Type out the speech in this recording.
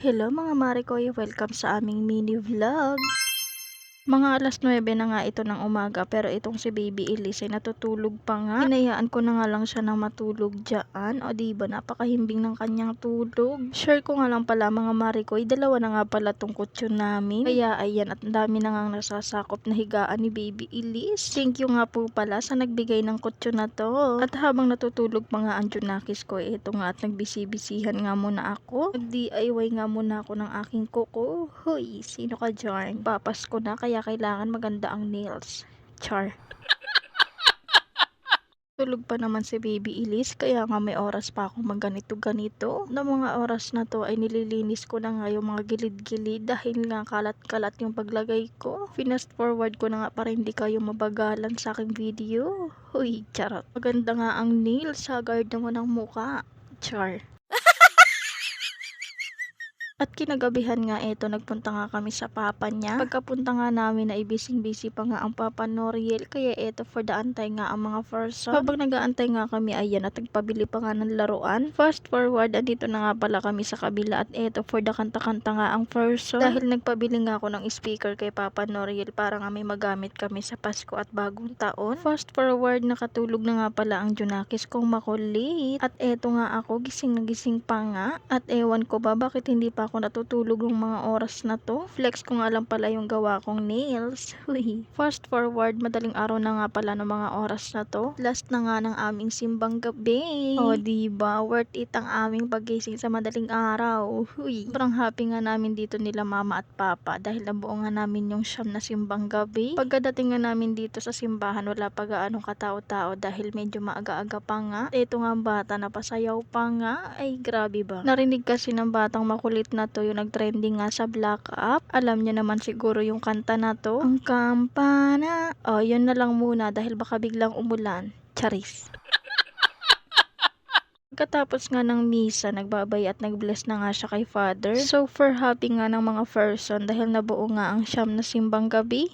Hello mga mare ko, welcome sa aming mini vlog. Mga 9:00 na nga ito ng umaga pero itong si Baby Elise ay natutulog pa nga. Hinayaan ko na nga lang siya na matulog dyan. O diba, napakahimbing ng kanyang tulog. Share ko nga lang pala mga mare ko, dalawa na nga pala tong kutsyon namin. Kaya ayan, at ang dami na nga nasasakop na higaan ni Baby Elise. Thank you nga po pala sa nagbigay ng kutsyon na to. At habang natutulog pa nga ang Junakis ko, ito nga at nagbisi-bisihan nga muna ako. Nag-DIY nga muna ako ng aking kuko. Hoy, sino ka dyan? Papas ko na kaya kailangan maganda ang nails. Char. Tulog pa naman si Baby Elise kaya nga may oras pa ako magganito-ganito. Na mga oras na to ay nililinis ko na nga yung mga gilid-gilid dahil nga kalat-kalat yung paglagay ko. Finast forward ko na nga para hindi kayo mabagalan sa aking video. Huy, charot. Maganda nga ang nails, sagard naman ang muka. Char. At kinagabihan nga eto, nagpunta nga kami sa papa niya. Pagkapunta nga namin ay bising-busy pa nga ang papa Noriel. Kaya eto, for the antay nga ang mga person. Habang nag-aantay nga kami, ayan, at nagpabili pa nga ng laruan. Fast forward, andito na nga pala kami sa kabila. At eto, for the kanta-kanta nga ang person. Dahil nagpabili nga ako ng speaker kay papa Noriel para nga may magamit kami sa Pasko at bagong taon. Fast forward, nakatulog na nga pala ang Junakis kong makulit. At eto nga ako, gising na gising pa nga. At ewan ko ba, bakit hindi pa ako natutulog ng mga oras na to. Flex ko nga lang pala yung gawa kong nails. Huy. Fast forward, madaling araw na nga pala ng mga oras na to. Last na nga ng aming simbang gabi. O diba, worth it ang aming pagising sa madaling araw. Huy. Sobrang happy nga namin dito nila mama at papa dahil nabuo nga namin yung siyam na simbang gabi. Pagkadating nga namin dito sa simbahan, wala pa gaanong katao-tao dahil medyo maaga-aga pa nga. Ito nga ang bata na pasayaw pa nga. Ay grabe ba. Narinig kasi ng batang makulit na to yung nagtrending nga sa Black Up. Alam niyo naman siguro yung kanta na to. Ang kampana. O, yun na lang muna dahil baka biglang umulan. Charis. Pagkatapos nga ng misa, nagbabay at nag-bless na nga siya kay Father. So, for happy nga ng mga person dahil nabuo nga ang siyam na simbang gabi.